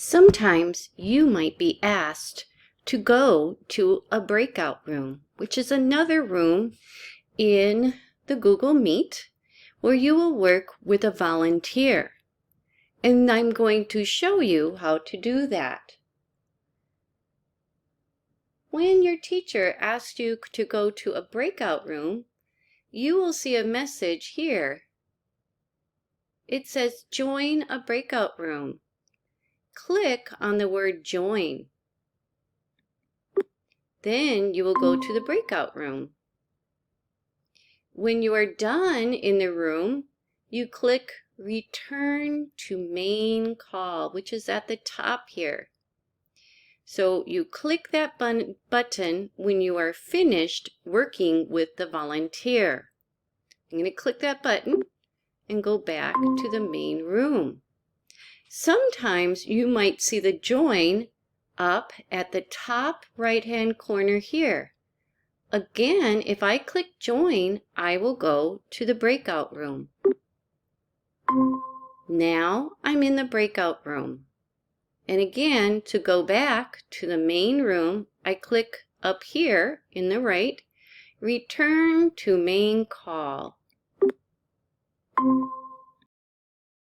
Sometimes you might be asked to go to a breakout room, which is another room in the Google Meet where you will work with a volunteer. And I'm going to show you how to do that. When your teacher asks you to go to a breakout room, you will see a message here. It says, join a breakout room. Click on the word join. Then you will go to the breakout room. When you are done in the room, you click return to main call, which is at the top here. So you click that button when you are finished working with the volunteer. I'm going to click that button and go back to the main room. Sometimes you might see the join up at the top right-hand corner here. Again, if I click join, I will go to the breakout room. Now I'm in the breakout room. And again, to go back to the main room, I click up here in the right, return to main call.